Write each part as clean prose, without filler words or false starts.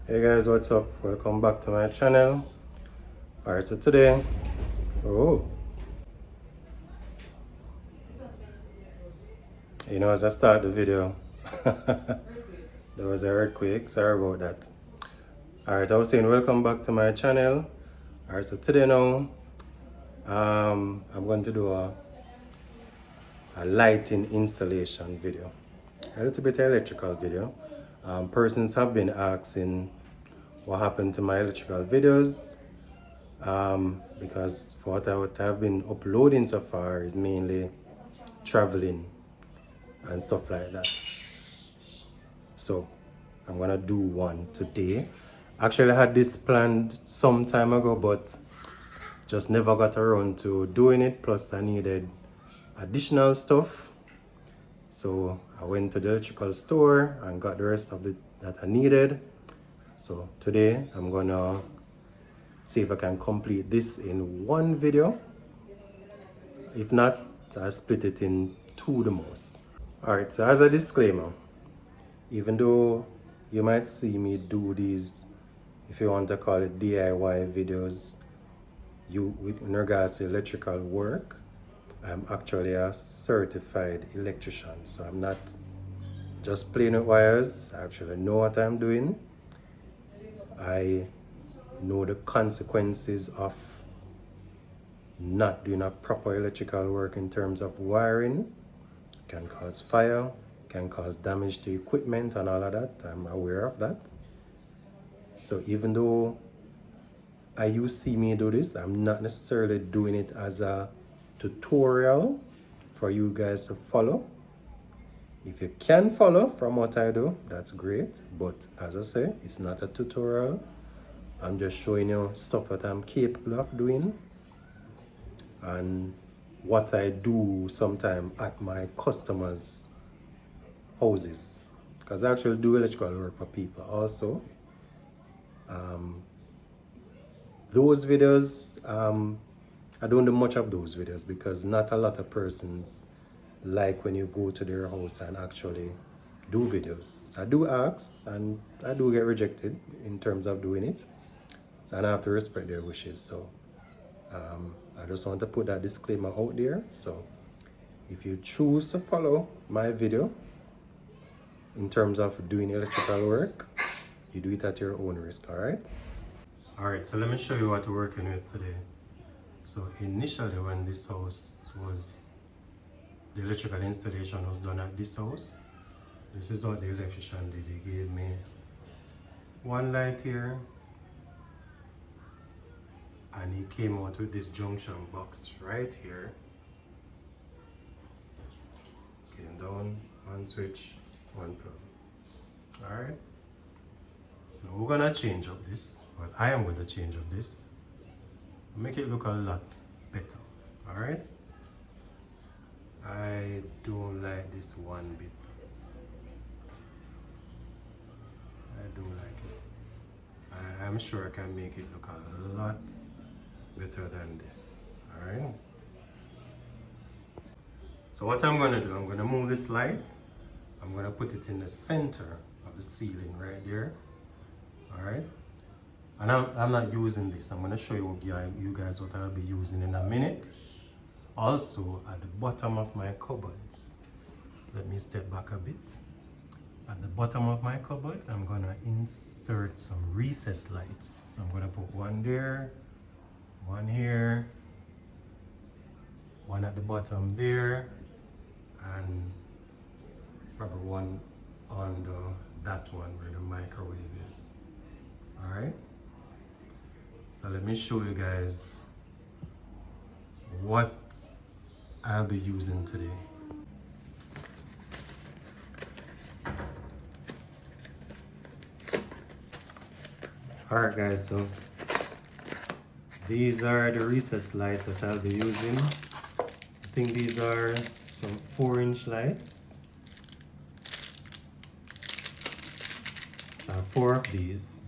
Hey guys, what's up? Welcome back to my channel. Alright, so today, oh, as I start the video, there was an earthquake. Sorry about that. Alright, I was saying welcome back to my channel. Alright, so today now, I'm going to do a lighting installation video, a little bit of electrical video. Persons have been asking what happened to my electrical videos. Because for what I've been uploading so far is mainly traveling and stuff like that. So I'm gonna do one today. Actually, I had this planned some time ago, but just never got around to doing it. Plus, I needed additional stuff. So I went to the electrical store and got the rest of it that I needed. So today I'm gonna see if I can complete this in one video. If not, I'll split it in two the most. Alright, so as a disclaimer, even though you might see me do these, if you want to call it DIY videos, in regards to electrical work, I'm actually a certified electrician. So I'm not just playing with wires. I actually know what I'm doing. I know the consequences of not doing a proper electrical work in terms of wiring. Can cause fire, can cause damage to equipment and all of that. I'm aware of that. So even though you see me do this, I'm not necessarily doing it as a tutorial for you guys to follow. If you can follow from what I do, that's great. But as I say, it's not a tutorial. I'm just showing you stuff that I'm capable of doing and what I do sometimes at my customers' houses. Because I actually do electrical work for people also. Those videos, I don't do much of those videos because not a lot of persons like when you go to their house and actually do videos. I do ask and I do get rejected in terms of doing it. So I have to respect their wishes. So I just want to put that disclaimer out there. So if you choose to follow my video in terms of doing electrical work, you do it at your own risk, all right? All right, so let me show you what we're working with today. So initially when this house was, the electrical installation was done at this house, this is what the electrician did. He gave me one light here, and he came out with this junction box right here. Came down, one switch, one plug. All right. Now we're gonna change up this. Well, I am going to change up this. Make it look a lot better. All right. I don't like this one bit. I don't like it. I'm sure I can make it look a lot better than this. All right. So what I'm going to do, I'm going to move this light. I'm going to put it in the center of the ceiling right there. All right. And I'm not using this. I'm going to show you guys what I'll be using in a minute. Also, at the bottom of my cupboards, let me step back a bit. At the bottom of my cupboards, I'm going to insert some recess lights. So I'm going to put one there, one here, one at the bottom there, and probably one on that one where the microwave is. All right. So let me show you guys what I'll be using today. Alright guys, so these are the recess lights that I'll be using. I think these are some 4-inch lights. 4 of these.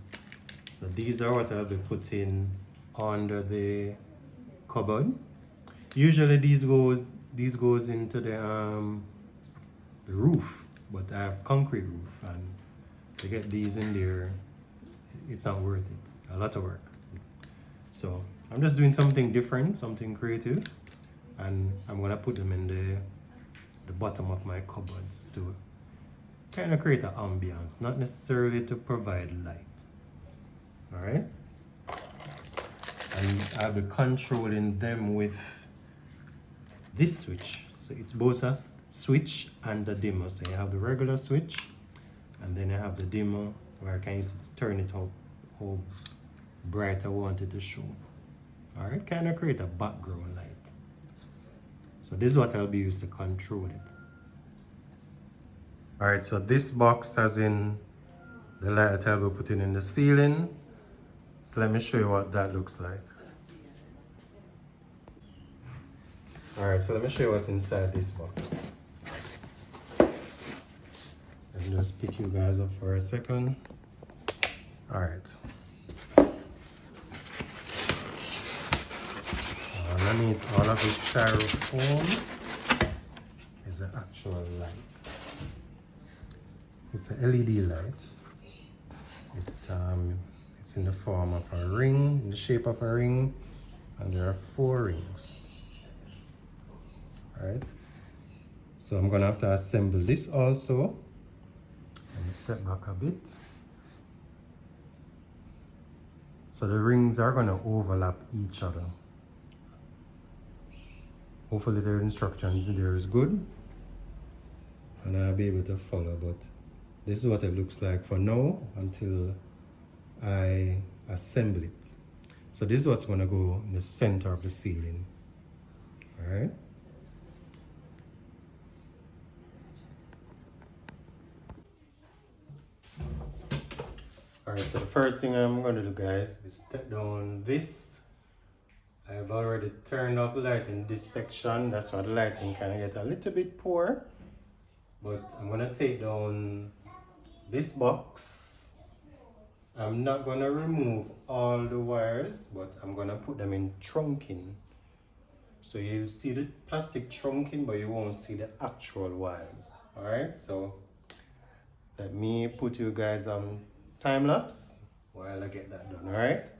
So these are what I'll be putting under the cupboard. Usually these goes into the roof, but I have concrete roof, and to get these in there it's not worth it. A lot of work. So I'm just doing something different, something creative, and I'm gonna put them in the bottom of my cupboards to kind of create an ambience, not necessarily to provide light. All right. And I have the control in them with this switch. So it's both a switch and a dimmer. So you have the regular switch, and then I have the dimmer where I can use it to turn it up how bright I want it to show. All right, kind of create a background light. So this is what I'll be used to control it. All right, so this box has in the light that I'll be putting in the ceiling. So let me show you what that looks like. All right, so let me show you what's inside this box. Let me just pick you guys up for a second. All right. Underneath all of this styrofoam is the actual light. It's an LED light. It's in the form of a ring, in the shape of a ring, and there are 4 rings. All right. So I'm gonna have to assemble this also. Let me step back a bit. So the rings are gonna overlap each other. Hopefully their instructions there is good and I'll be able to follow, but this is what it looks like for now until I assemble it. So this is what's going to go in the center of the ceiling. All right. All right, so the first thing I'm going to do, guys, is step down this. I've already turned off the light in this section. That's why the lighting kind of get a little bit poor. But I'm going to take down this box. I'm not going to remove all the wires, but I'm going to put them in trunking. So you'll see the plastic trunking, but you won't see the actual wires. Alright, so let me put you guys on time lapse while I get that done. Alright.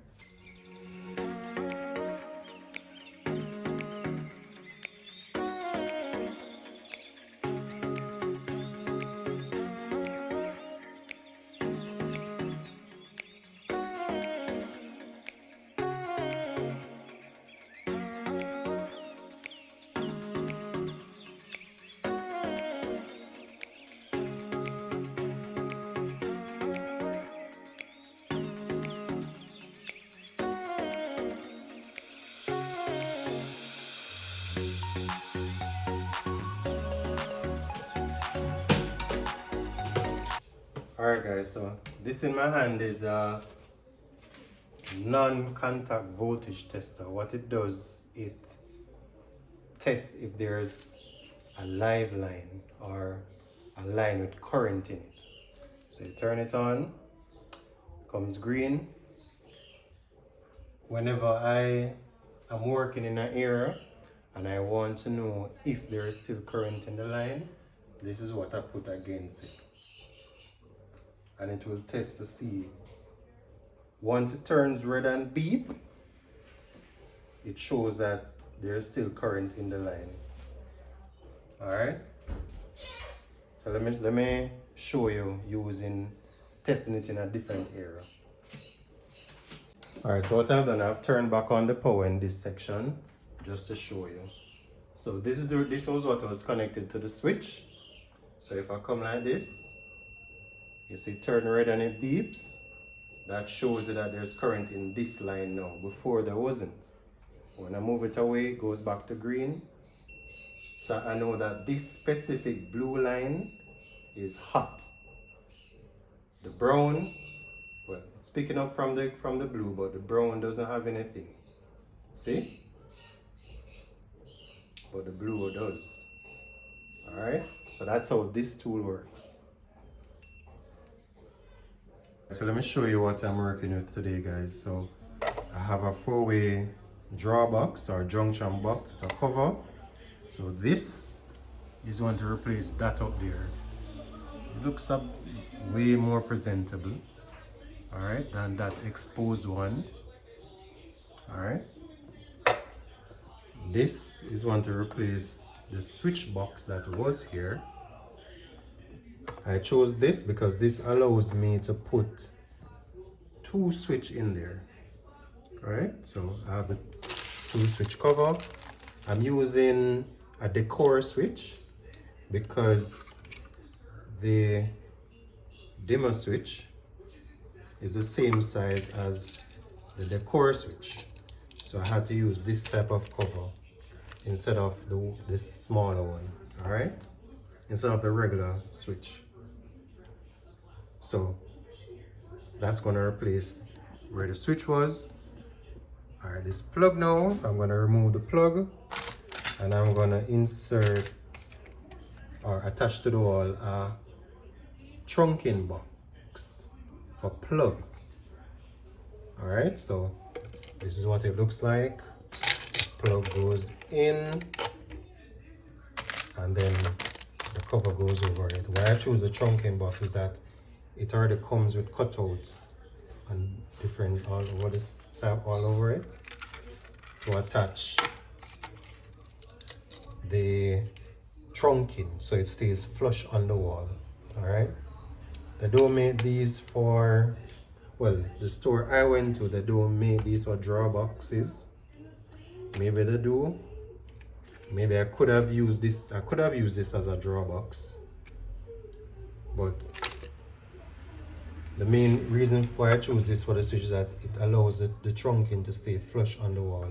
Alright guys, so this in my hand is a non-contact voltage tester. What it does, it tests if there's a live line or a line with current in it. So you turn it on, comes green. Whenever I am working in an area and I want to know if there is still current in the line, this is what I put against it. And it will test to see. Once it turns red and beep, it shows that there's still current in the line. Alright? So let me show you using testing it in a different area. Alright, so what I've done, I've turned back on the power in this section just to show you. So this was what was connected to the switch. So if I come like this, you see turn red and it beeps. That shows you that there's current in this line now. Before there wasn't. When I move it away, it goes back to green. So I know that this specific blue line is hot. The brown, well, it's picking up from the blue, but the brown doesn't have anything. See? But the blue does. Alright? So that's how this tool works. So let me show you what I'm working with today, guys. So I have a 4-way draw box or junction box with a cover. So this is going to replace that up there. It looks up way more presentable. All right, and that exposed one. All right. This is one to replace the switch box that was here. I chose this because this allows me to put two switch in there. All right, so I have the two switch cover. I'm using a decor switch because the dimmer switch is the same size as the decor switch. So I had to use this type of cover instead of this smaller one, all right? Instead of the regular switch. So that's gonna replace where the switch was. All right, this plug now, I'm gonna remove the plug and I'm gonna insert or attach to the wall a trunking box for plug. All right, so this is what it looks like. Plug goes in and then the cover goes over it. Why I choose the trunking box is that it already comes with cutouts and different all over this side, all over it to attach the trunking so it stays flush on the wall. All right, they don't make these for, well, the store I went to, they don't make these for drawer boxes. Maybe they do. Maybe I could have used this. I could have used this as a drawer box, but the main reason why I chose this for the switch is that it allows the trunking to stay flush on the wall,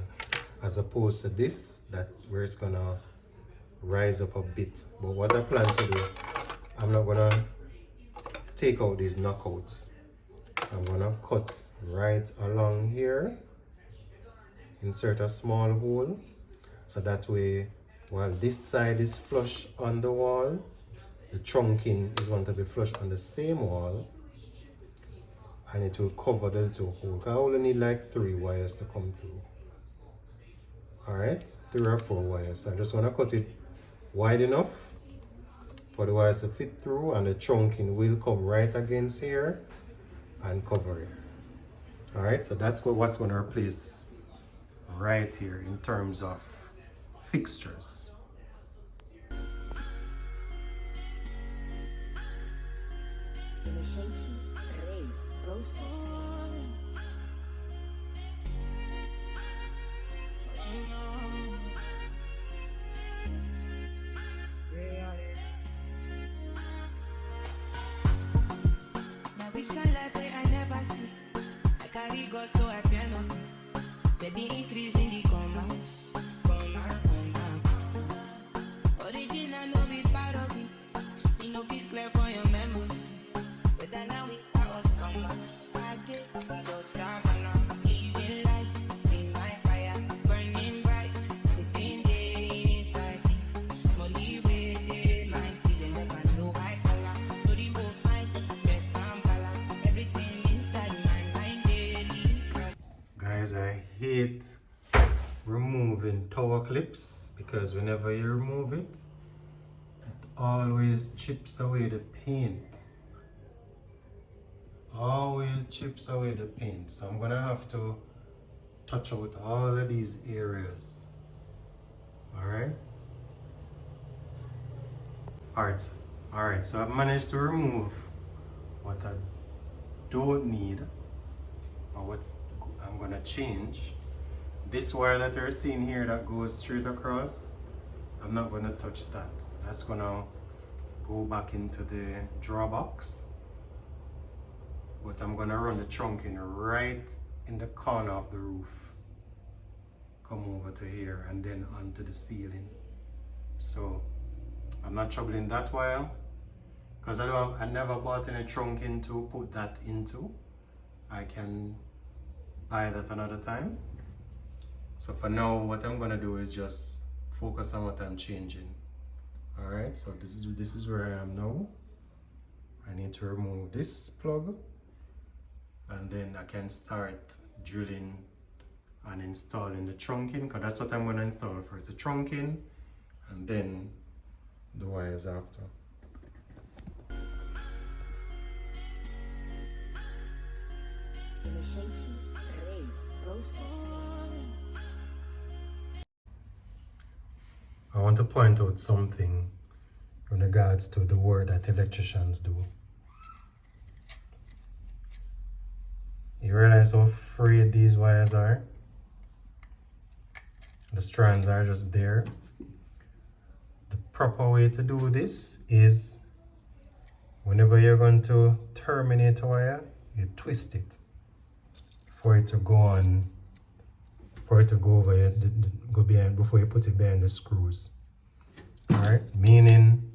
as opposed to this that where it's gonna rise up a bit. But what I plan to do, I'm not gonna take out these knockouts. I'm gonna cut right along here, insert a small hole, so that way while this side is flush on the wall, the trunking is going to be flush on the same wall, and it will cover the little hole. I only need like 3 wires to come through. All right, 3 or 4 wires. So I just want to cut it wide enough for the wires to fit through, and the trunking will come right against here and cover it. All right, so that's what's going to replace right here in terms of fixtures. So I piano, the increase in the commas. Original no be part of it. You know, be clear for your memory. But then now we was come back. I did just living life in my fire, burning bright. It's in the inside. Molly with my feeling like I know I color. No the both fine, better color. Everything inside my mind daily. Guys, I hate removing tower clips because whenever you remove it, it always chips away the paint. Always chips away the paint. So I'm gonna have to touch out all of these areas. All right. All right. So I've managed to remove what I don't need, or what's I'm gonna change. This wire that you're seeing here that goes straight across, I'm not gonna touch that. That's gonna go back into the drawer box. But I'm gonna run the trunking right in the corner of the roof. Come over to here and then onto the ceiling. So I'm not troubling that wire because I never bought any trunking to put that into. I can buy that another time. So for now, what I'm gonna do is just focus on what I'm changing. All right, so this is where I am now. I need to remove this plug, and then I can start drilling and installing the trunking, because that's what I'm gonna install first, the trunking, and then the wires after. I want to point out something in regards to the work that electricians do. You realize how frayed these wires are? The strands are just there. The proper way to do this is whenever you're going to terminate a wire, you twist it for it to go on, for it to go over, go behind, before you put it behind the screws. Alright, meaning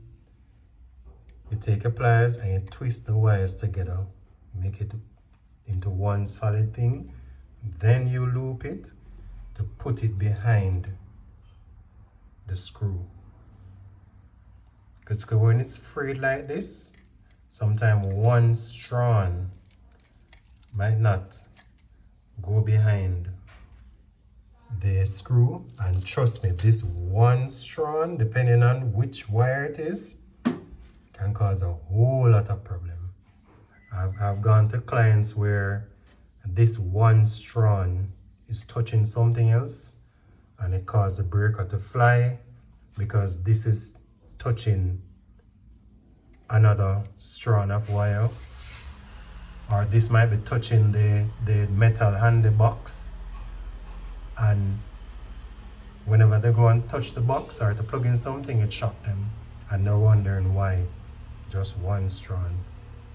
you take your pliers and you twist the wires together, make it into one solid thing, then you loop it to put it behind the screw. Because when it's frayed like this, sometimes one strand might not go behind the screw, and trust me, this one strand, depending on which wire it is, can cause a whole lot of problem. I've gone to clients where this one strand is touching something else and it caused the breaker to fly because this is touching another strand of wire, or this might be touching the metal handle box, and whenever they go and touch the box or to plug in something, it shocked them and they're wondering why just one strand.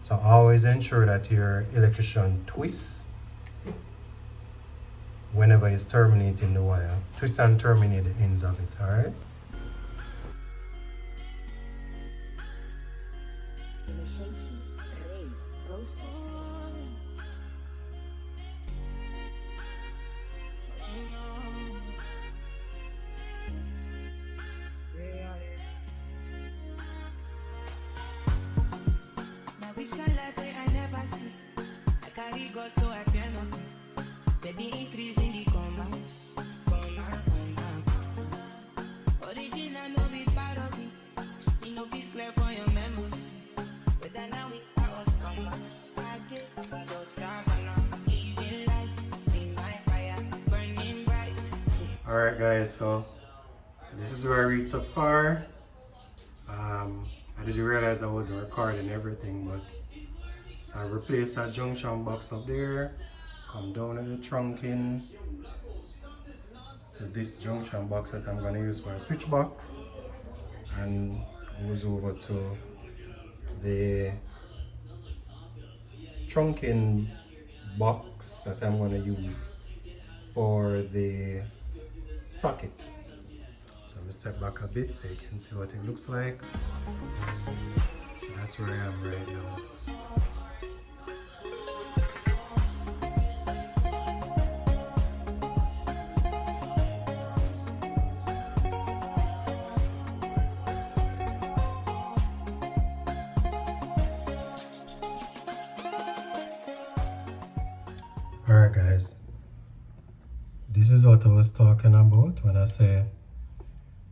So always ensure that your electrician twists whenever he's terminating the wire. Twist and terminate the ends of it, alright? Alright guys, so this is where I reached so far. I didn't realize I wasn't recording everything, but so I replaced that junction box up there, come down to the trunking to this junction box that I'm going to use for a switch box, and goes over to the trunking box that I'm going to use for the socket. So I'm gonna step back a bit so you can see what it looks like. So that's where I am right now. Alright guys, this is what I was talking about when I say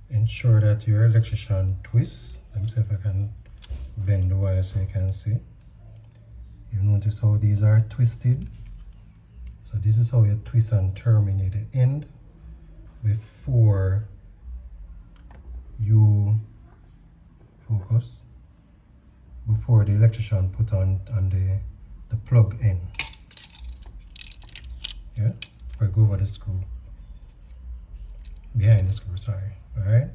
ensure that your electrician twists. Let me see if I can bend the wire so you can see. You notice how these are twisted. So this is how you twist and terminate the end before you focus, before the electrician put on the plug in. Yeah, or go over the screw, behind the screw, sorry. All right,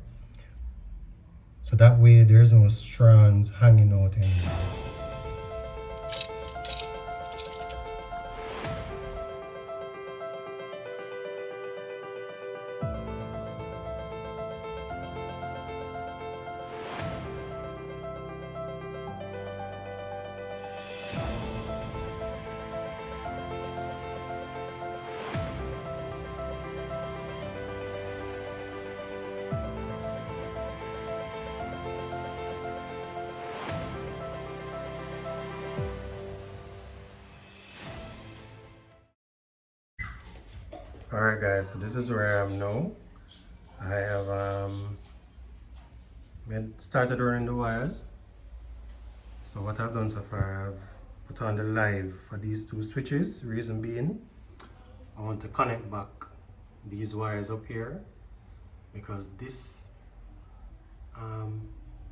so that way there's no strands hanging out anymore. Alright guys, so this is where I am now. I have started running the wires. So what I've done so far, I've put on the live for these two switches. Reason being, I want to connect back these wires up here because this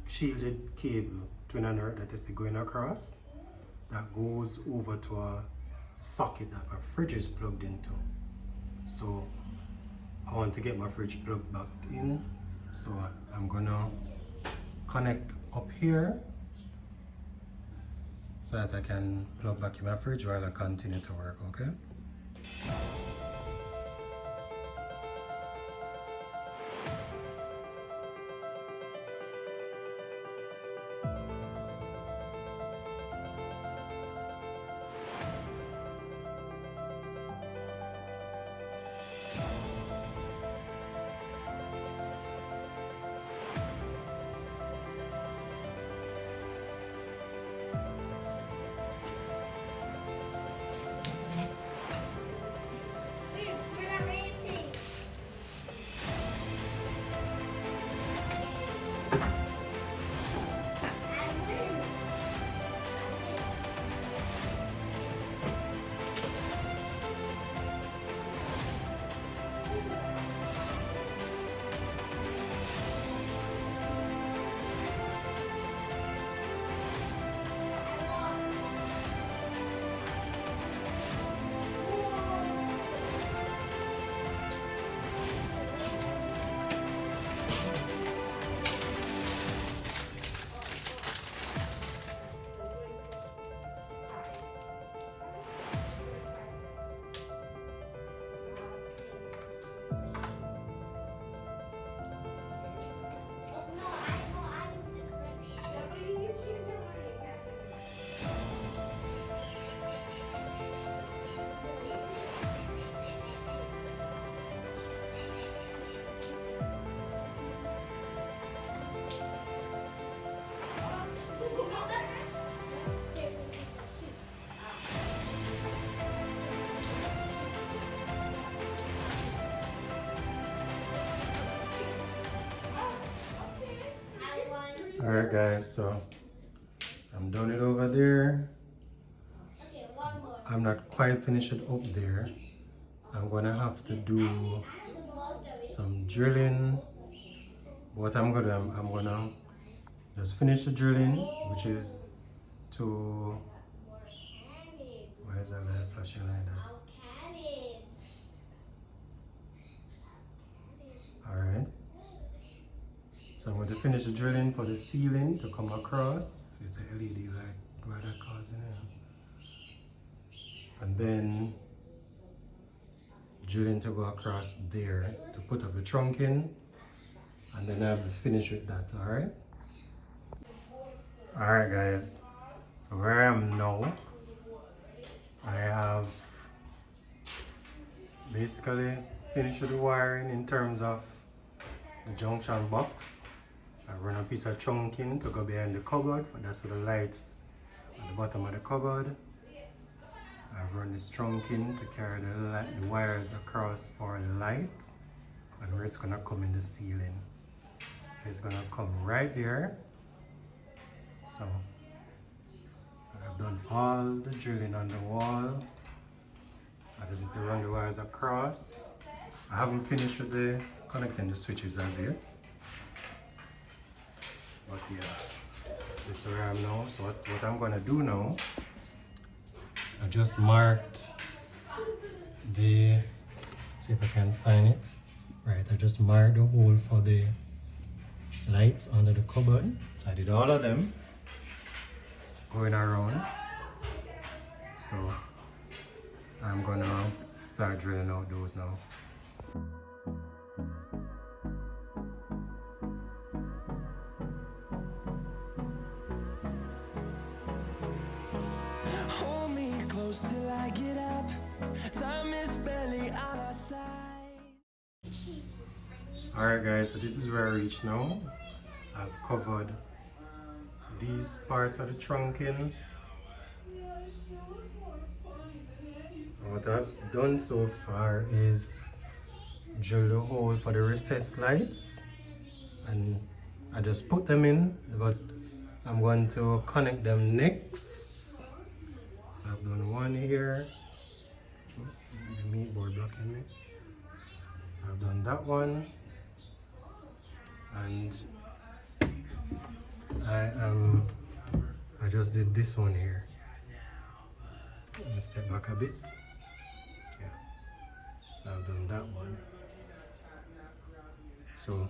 shielded cable, twin and earth, that is going across, that goes over to a socket that my fridge is plugged into. So I want to get my fridge plugged back in, so I'm gonna connect up here so that I can plug back in my fridge while I continue to work, okay? Alright guys, so I'm done it over there. I'm not quite finished it up there. I'm gonna have to do some drilling. What I'm gonna do, I'm gonna just finish the drilling, which is to, why is that light flashing like that? Alright. So I'm going to finish the drilling for the ceiling to come across. It's a LED light, why that causing it. And then drilling to go across there to put up the trunking. And then I'll be finished with that, alright? Alright guys, so where I am now, I have basically finished with the wiring in terms of the junction box. I run a piece of trunking to go behind the cupboard, that's for the lights at the bottom of the cupboard. I've run this trunking to carry the wires across for the light and where it's gonna come in the ceiling. So it's gonna come right there. So I've done all the drilling on the wall. I just need to run the wires across. I haven't finished with the connecting the switches as yet. But yeah, this is where I am now. So what I'm gonna do now, I just marked the, see if I can find it. Right, I just marked the hole for the lights under the cupboard. So I did all of them going around. So I'm gonna start drilling out those now. Hold me close till I get up. Time is barely on our side. Alright guys, so this is where I reached now. I've covered these parts of the trunking. What I've done so far is drill the hole for the recessed lights and I just put them in, but I'm going to connect them next So I've done one here. The meat board blocking me. I've done that one. And I just did this one here. Let me step back a bit. Yeah. So I've done that one. So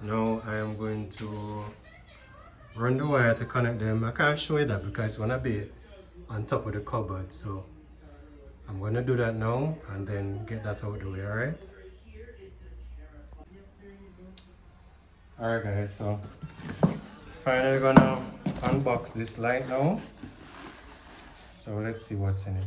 now I am going to run the wire to connect them. I can't show you that because it's gonna be on top of the cupboard. So I'm gonna do that now and then get that out the way, alright? Alright guys, so finally gonna unbox this light now. So let's see what's in it.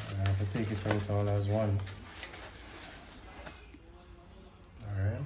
I have to take it out all as one. Alright.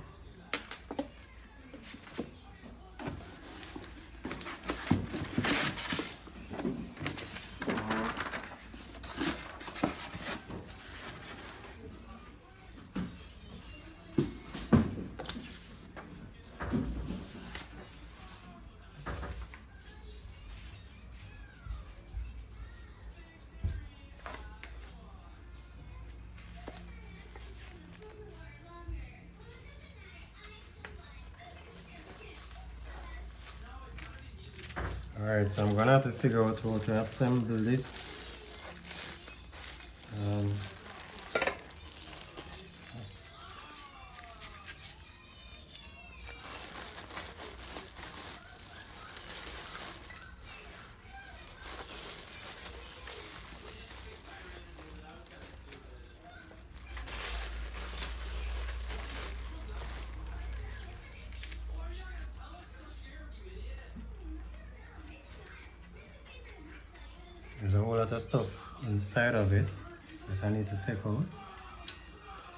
Alright, so I'm gonna have to figure out how to assemble this. There's a whole lot of stuff inside of it that I need to take out.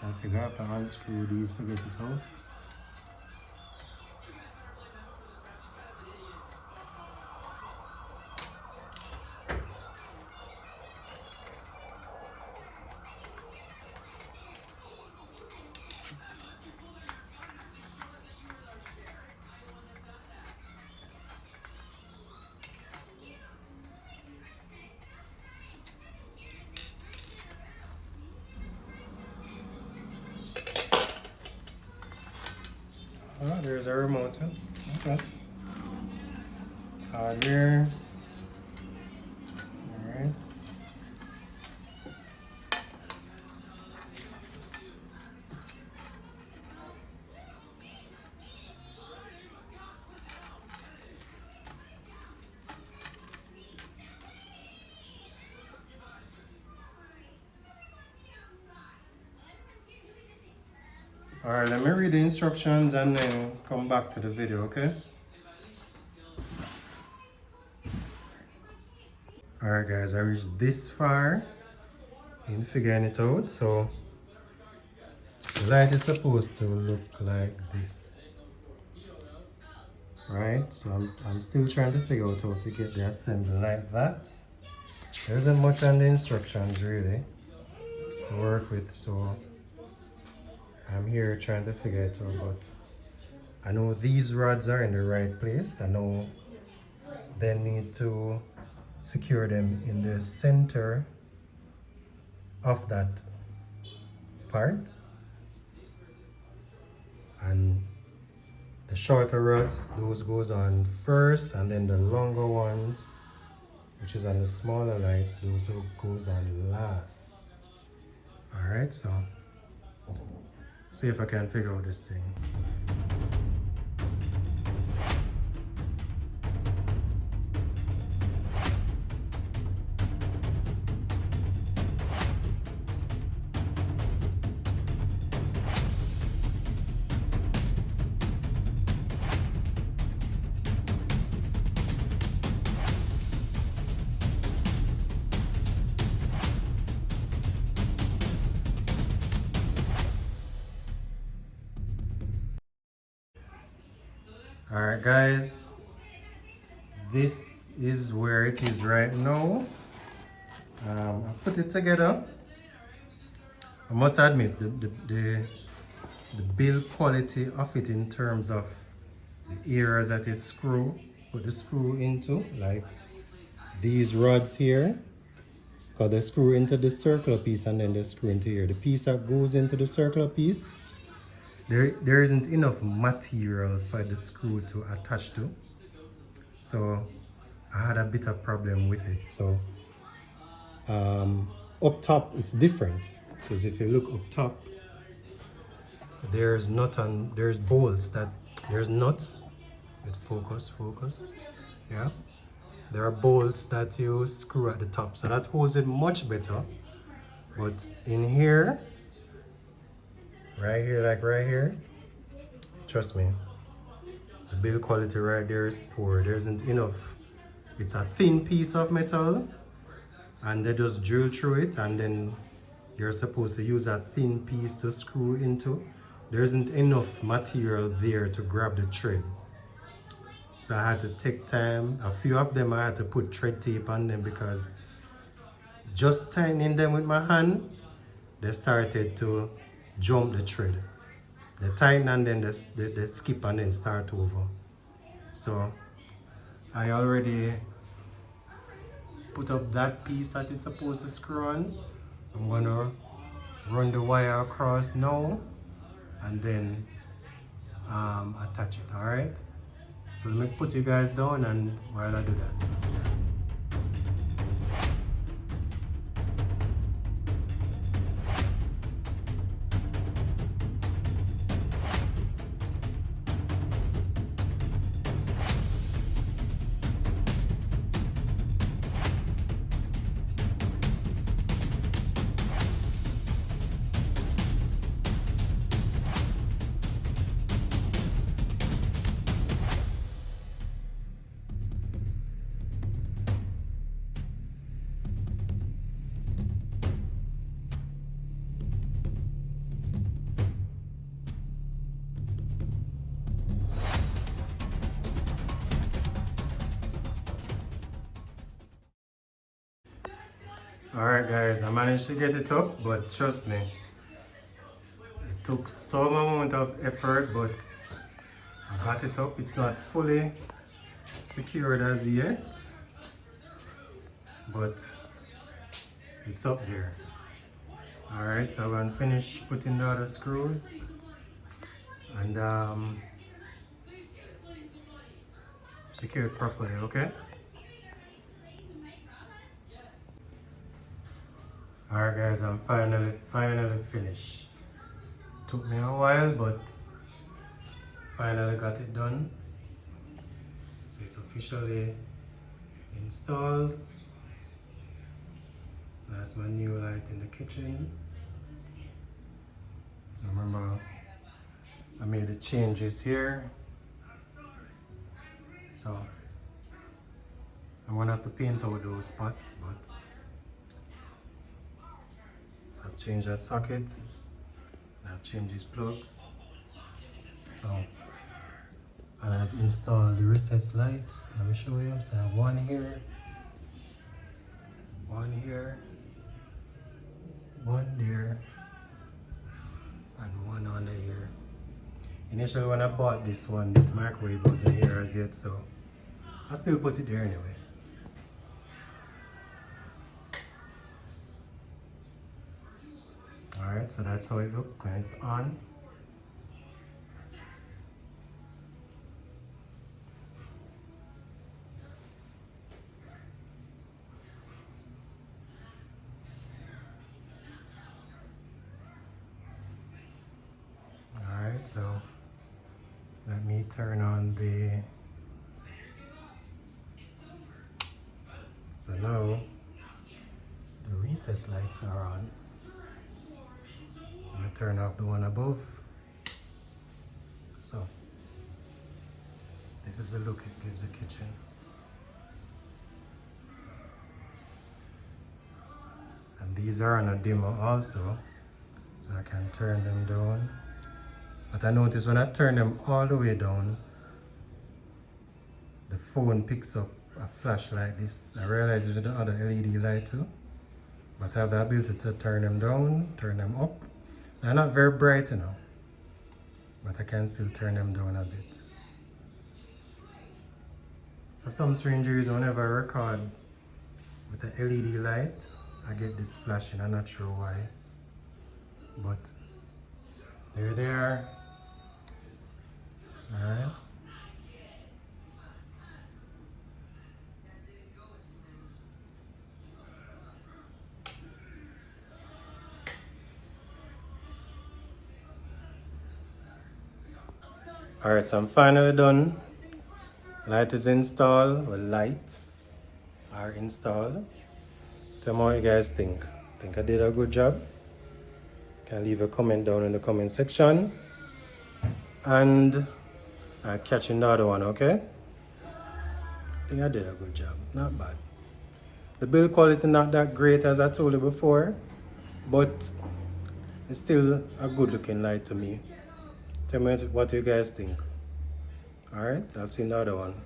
So I figure out to unscrew these to get it out. Oh, there's a remote. Okay. Here. Alright. Alright, let me read the instructions and then come back to the video, okay? Alright guys, I reached this far in figuring it out. So the light is supposed to look like this. Right? So I'm still trying to figure out how to get the assembly like that. There isn't much on the instructions really to work with, so I'm here trying to figure it out, but I know these rods are in the right place. I know they need to secure them in the center of that part. And the shorter rods, those goes on first, and then the longer ones, which is on the smaller lights, those goes on last. Alright, so see if I can figure out this thing. Alright guys, this is where it is right now. I put it together. I must admit the build quality of it in terms of the areas that it put the screw into, like these rods here, because they screw into the circular piece and then they screw into here. The piece that goes into the circular piece, there isn't enough material for the screw to attach to. So I had a bit of problem with it. So up top it's different, because if you look up top, there's bolts there's nuts. Focus. Yeah. There are bolts that you screw at the top, so that holds it much better. But in here, right here, trust me, the build quality right there is poor. There isn't enough. It's a thin piece of metal, and they just drill through it, and then you're supposed to use a thin piece to screw into. There isn't enough material there to grab the thread. So I had to take time. A few of them I had to put thread tape on them, because just tightening them with my hand, they started to jump the thread. They tighten and then they skip and then start over. So I already put up that piece that is supposed to screw on. I'm gonna run the wire across now and then attach it. All right. So let me put you guys down and while I do that. Alright guys, I managed to get it up, but trust me, it took some amount of effort, but I got it up. It's not fully secured as yet, but it's up there. Alright, so I'm going to finish putting the other screws and secure it properly, okay? Alright guys, I'm finally finished. Took me a while, but finally got it done. So it's officially installed. So that's my new light in the kitchen. Remember, I made the changes here. So I'm gonna have to paint out those spots, but so I've changed that socket, and I've changed these plugs. So, and I've installed the recessed lights. Let me show you. So I have one here, one there, and one under here. Initially when I bought this one, this microwave wasn't here as yet, so I still put it there anyway. Alright, so that's how it looks when it's on. Alright, so let me turn on the... So now the recess lights are on. I'm gonna turn off the one above. So this is the look it gives the kitchen. And these are on a dimmer also, so I can turn them down. But I notice when I turn them all the way down, the phone picks up a flash like this. I realized with the other LED light too. But I have the ability to turn them down, turn them up. They're not very bright, you know, but I can still turn them down a bit. For some strange reason, whenever I record with the LED light, I get this flashing. I'm not sure why, but there they are. All right. All right, so I'm finally done. Light is installed. Well, lights are installed. Tell me what you guys think. Think I did a good job? Can leave a comment down in the comment section. And I'll catch you in the other one, okay? I think I did a good job. Not bad. The build quality not that great as I told you before, but it's still a good looking light to me. Tell me what you guys think. Alright, I'll see you in the other one.